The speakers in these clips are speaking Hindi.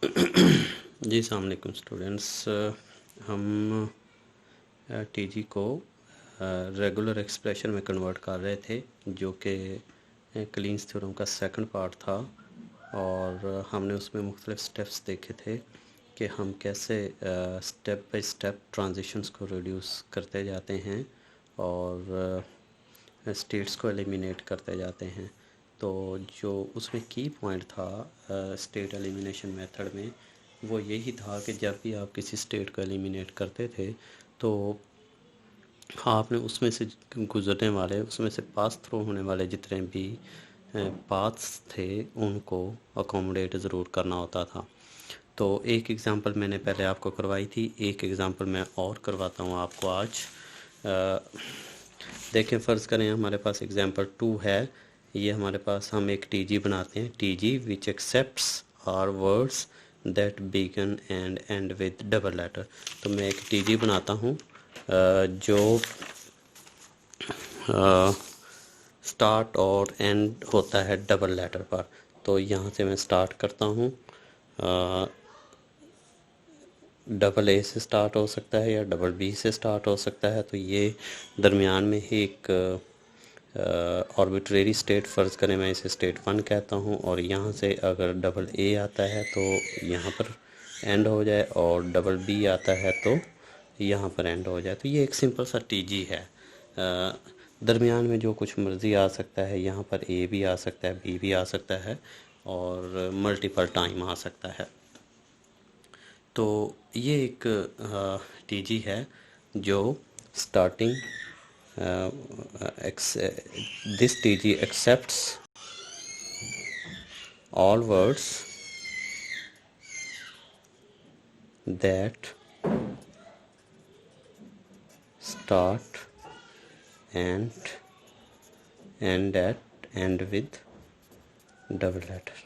जी अस्सलाम वालेकुम स्टूडेंट्स। हम टीजी को रेगुलर एक्सप्रेशन में कन्वर्ट कर रहे थे, जो कि क्लीन्स थ्योरम का सेकंड पार्ट था। और हमने उसमें मुख्तलिफ स्टेप्स देखे थे कि हम कैसे स्टेप बाय स्टेप ट्रांजिशंस को रिड्यूस करते जाते हैं और स्टेट्स को एलिमिनेट करते जाते हैं। तो जो उसमें की पॉइंट था स्टेट एलिमिनेशन मेथड में, वो यही था कि जब भी आप किसी स्टेट को एलिमिनेट करते थे तो आपने उसमें से गुज़रने वाले, उसमें से पास थ्रू होने वाले जितने भी पाथ्स थे उनको अकोमोडेट ज़रूर करना होता था। तो एक एग्ज़ाम्पल मैंने पहले आपको करवाई थी, एक एग्ज़ाम्पल मैं और करवाता हूँ आपको आज। देखें, फ़र्ज़ करें हमारे पास एग्ज़ाम्पल 2 है। ये हमारे पास हम एक टीजी बनाते हैं, TG which accepts are words that begin and end with double letter. तो मैं एक टीजी बनाता हूँ जो स्टार्ट और एंड होता है डबल लेटर पर। तो यहाँ से मैं स्टार्ट करता हूँ, डबल ए से स्टार्ट हो सकता है या डबल बी से स्टार्ट हो सकता है। तो ये दरमियान में ही एक आर्बिट्रेरी स्टेट, फ़र्ज़ करें मैं इसे स्टेट 1 कहता हूँ, और यहाँ से अगर डबल ए आता है तो यहाँ पर एंड हो जाए, और डबल बी आता है तो यहाँ पर एंड हो जाए। तो ये एक सिंपल सा टीजी है। दरमियान में जो कुछ मर्ज़ी आ सकता है, यहाँ पर ए भी आ सकता है, बी भी आ सकता है, और मल्टीपल टाइम आ सकता है। तो ये एक टीजी है जो starting this TG accepts all words that start and end at end with double letter,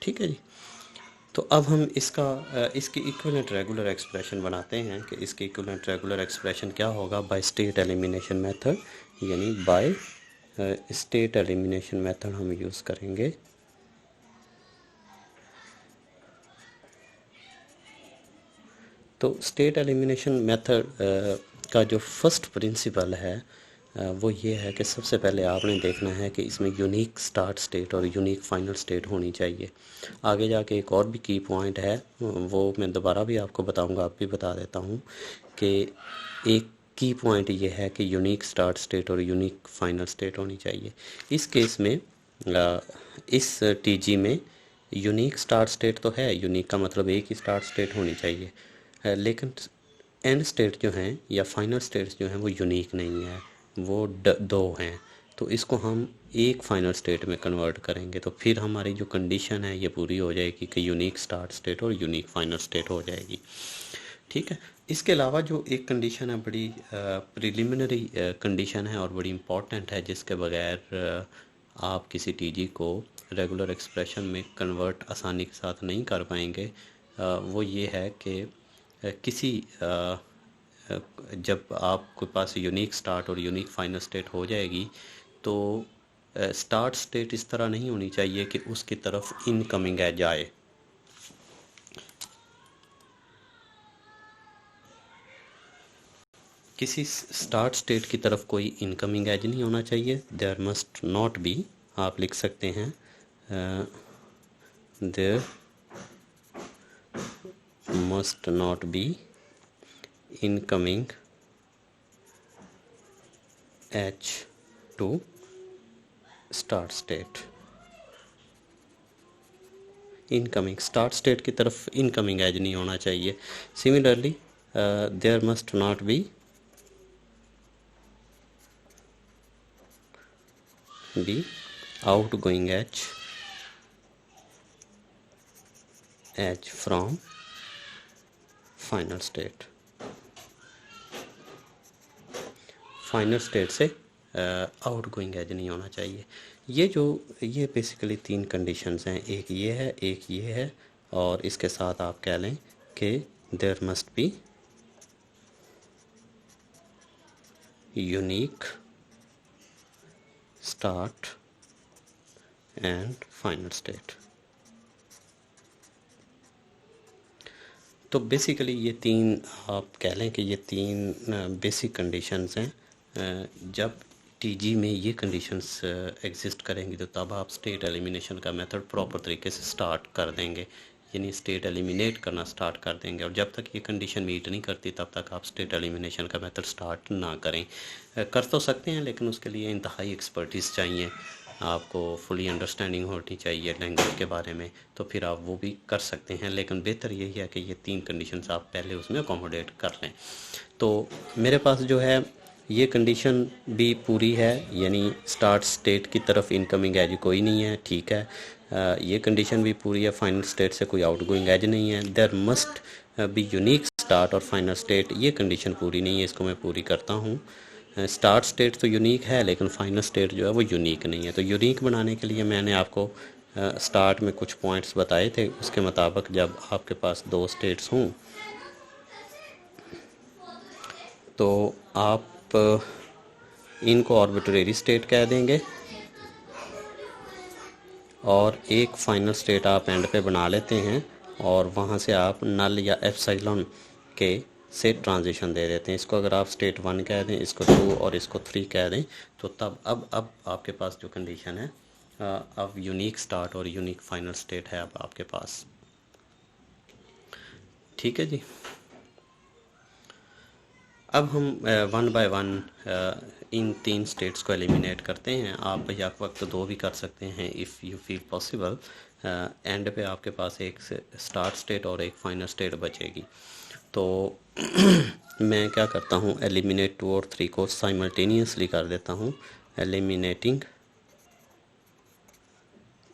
ठीक है जी। तो अब हम इसकी इक्विवेलेंट रेगुलर एक्सप्रेशन बनाते हैं कि इसकी इक्विवेलेंट रेगुलर एक्सप्रेशन क्या होगा बाय स्टेट एलिमिनेशन मेथड, यानी बाय स्टेट एलिमिनेशन मेथड हम यूज़ करेंगे। तो स्टेट एलिमिनेशन मेथड का जो फर्स्ट प्रिंसिपल है वो ये है कि सबसे पहले आपने देखना है कि इसमें यूनिक स्टार्ट स्टेट और यूनिक फाइनल स्टेट होनी चाहिए। आगे जाके एक और भी की पॉइंट है, वो मैं दोबारा भी आपको बताऊंगा, आप भी बता देता हूँ कि एक की पॉइंट ये है कि यूनिक स्टार्ट स्टेट और यूनिक फाइनल स्टेट होनी चाहिए। इस केस में इस टीजी में यूनिक स्टार्ट स्टेट तो है, यूनिक का मतलब एक ही स्टार्ट स्टेट होनी चाहिए, लेकिन एंड स्टेट जो हैं या फाइनल स्टेट्स जो हैं वो यूनिक नहीं है, वो दो हैं। तो इसको हम एक फाइनल स्टेट में कन्वर्ट करेंगे, तो फिर हमारी जो कंडीशन है ये पूरी हो जाएगी कि यूनिक स्टार्ट स्टेट और यूनिक फाइनल स्टेट हो जाएगी, ठीक है। इसके अलावा जो एक कंडीशन है, बड़ी प्रिलिमिनरी कंडीशन है और बड़ी इम्पॉर्टेंट है, जिसके बगैर आप किसी टीजी को रेगुलर एक्सप्रेशन में कन्वर्ट आसानी के साथ नहीं कर पाएंगे। वो ये है कि किसी जब आपके पास यूनिक स्टार्ट और यूनिक फाइनल स्टेट हो जाएगी तो स्टार्ट स्टेट इस तरह नहीं होनी चाहिए कि उसकी तरफ इनकमिंग एज आए। किसी स्टार्ट स्टेट की तरफ कोई इनकमिंग एज नहीं होना चाहिए। देयर मस्ट नॉट बी, आप लिख सकते हैं there must not be incoming edge to start state. Incoming start state की तरफ इनकमिंग एज नहीं होना चाहिए। Similarly there must not be outgoing edge from final state. Final state से आउटगोइंग एज नहीं होना चाहिए। ये बेसिकली तीन कंडीशंस हैं, एक ये है, एक ये है, और इसके साथ आप कह लें कि there must be unique start and final state. तो बेसिकली ये तीन, आप कह लें कि ये तीन बेसिक कंडीशंस हैं। जब टीजी में ये कंडीशंस एग्जिस्ट करेंगी तो तब आप स्टेट एलिमिनेशन का मेथड प्रॉपर तरीके से स्टार्ट कर देंगे, यानी स्टेट एलिमिनेट करना स्टार्ट कर देंगे। और जब तक ये कंडीशन मीट नहीं करती तब तक आप स्टेट एलिमिनेशन का मेथड स्टार्ट ना करें। कर तो सकते हैं लेकिन उसके लिए इंतहाई एक्सपर्टीज़ चाहिए, आपको फुली अंडरस्टैंडिंग होनी चाहिए लैंग्वेज के बारे में, तो फिर आप वो भी कर सकते हैं। लेकिन बेहतर यही है कि ये तीन कंडीशंस आप पहले उसमें अकोमोडेट कर लें। तो मेरे पास जो है ये कंडीशन भी पूरी है, यानी स्टार्ट स्टेट की तरफ इनकमिंग एज कोई नहीं है, ठीक है। ये कंडीशन भी पूरी है, फाइनल स्टेट से कोई आउटगोइंग एज नहीं है। There must be unique start और फाइनल स्टेट, ये कंडीशन पूरी नहीं है, इसको मैं पूरी करता हूँ। स्टार्ट स्टेट तो यूनिक है लेकिन फाइनल स्टेट जो है वो यूनिक नहीं है। तो यूनिक बनाने के लिए मैंने आपको स्टार्ट में कुछ पॉइंट्स बताए थे, उसके मुताबिक जब आपके पास दो स्टेट्स हों तो आप इनको आर्बिट्रेरी स्टेट कह देंगे और एक फाइनल स्टेट आप एंड पे बना लेते हैं और वहाँ से आप नल या एप्सिलॉन के से ट्रांजिशन दे देते हैं। इसको अगर आप स्टेट 1 कह दें, इसको 2 और इसको 3 कह दें, तो तब अब आपके पास जो कंडीशन है, अब यूनिक स्टार्ट और यूनिक फाइनल स्टेट है अब आपके पास। ठीक है जी। अब हम वन बाय वन इन तीन स्टेट्स को एलिमिनेट करते हैं। आप एक वक्त दो भी कर सकते हैं if you feel possible. And पे आपके पास एक स्टार्ट स्टेट और एक फाइनल स्टेट बचेगी। तो मैं क्या करता हूँ, एलिमिनेट 2 और 3 को साइमल्टेनियसली कर देता हूँ। Eliminating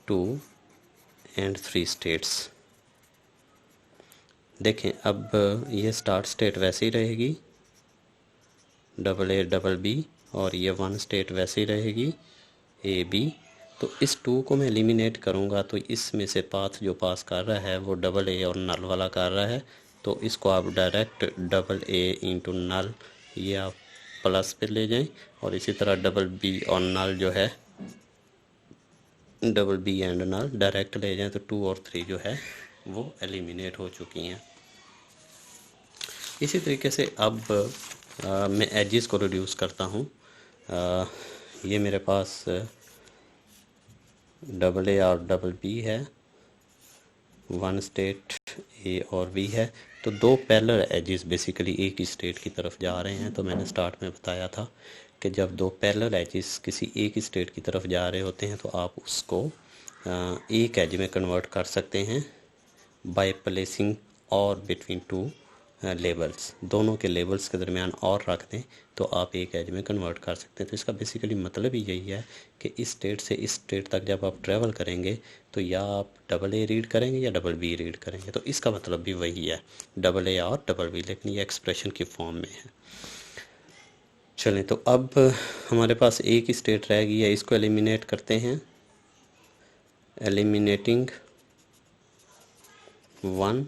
2 and 3 states. देखें अब ये स्टार्ट स्टेट वैसे ही रहेगी, डबल ए डबल बी, और ये 1 स्टेट वैसे ही रहेगी, ए बी। तो इस 2 को मैं एलिमिनेट करूँगा तो इसमें से पाथ जो पास कर रहा है वो डबल ए और नल वाला कर रहा है। तो इसको आप डायरेक्ट डबल ए इंटू नल, ये आप प्लस पे ले जाएं, और इसी तरह डबल बी और नल जो है, double B and null direct ले जाएं, तो 2 और 3 जो है वो एलिमिनेट हो चुकी हैं। इसी तरीके से अब मैं एजेस को रिड्यूस करता हूँ। ये मेरे पास डबल ए और डबल बी है, 1 स्टेट ए और बी है। तो दो पैरेलल एजेस बेसिकली एक ही स्टेट की तरफ जा रहे हैं। तो मैंने स्टार्ट में बताया था कि जब दो पैरेलल एजेस किसी एक ही स्टेट की तरफ जा रहे होते हैं तो आप उसको एक एज में कन्वर्ट कर सकते हैं बाय प्लेसिंग और बिटवीन 2 लेबल्स। दोनों के लेबल्स के दरमियान और रख दें तो आप एक एज में कन्वर्ट कर सकते हैं। तो इसका बेसिकली मतलब ही यही है कि इस स्टेट से इस स्टेट तक जब आप ट्रैवल करेंगे तो या आप डबल ए रीड करेंगे या डबल बी रीड करेंगे। तो इसका मतलब भी वही है, डबल ए और डबल बी, लेकिन ये एक्सप्रेशन की फॉर्म में है। चलें, तो अब हमारे पास एक ही स्टेट रह गई है, इसको एलिमिनेट करते हैं। एलिमिनेटिंग 1,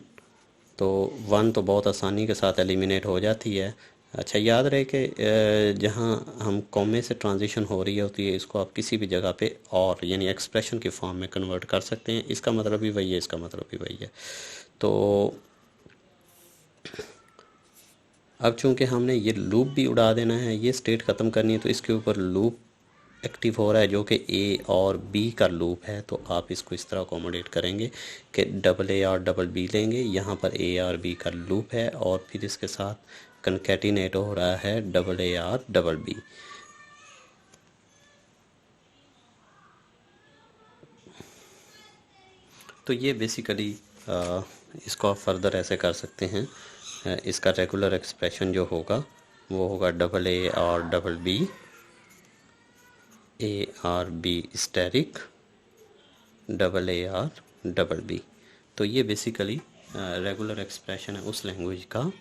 तो 1 तो बहुत आसानी के साथ एलिमिनेट हो जाती है। अच्छा, याद रहे कि जहाँ हम कॉमे से ट्रांजिशन हो रही होती है इसको आप किसी भी जगह पे और यानी एक्सप्रेशन की फॉर्म में कन्वर्ट कर सकते हैं। इसका मतलब भी वही है, इसका मतलब भी वही है। तो अब चूंकि हमने ये लूप भी उड़ा देना है, ये स्टेट ख़त्म करनी है, तो इसके ऊपर लूप एक्टिव हो रहा है जो कि ए और बी का लूप है। तो आप इसको इस तरह अकोमोडेट करेंगे कि डबल ए और डबल बी लेंगे, यहाँ पर ए और बी का लूप है और फिर इसके साथ कनकैटिनेट हो रहा है डबल ए और डबल बी। तो ये बेसिकली इसको आप फर्दर ऐसे कर सकते हैं। इसका रेगुलर एक्सप्रेशन जो होगा वो होगा डबल ए और double B, A or B asterisk, double A or double B. तो ये बेसिकली रेगुलर एक्सप्रेशन है उस लैंग्वेज का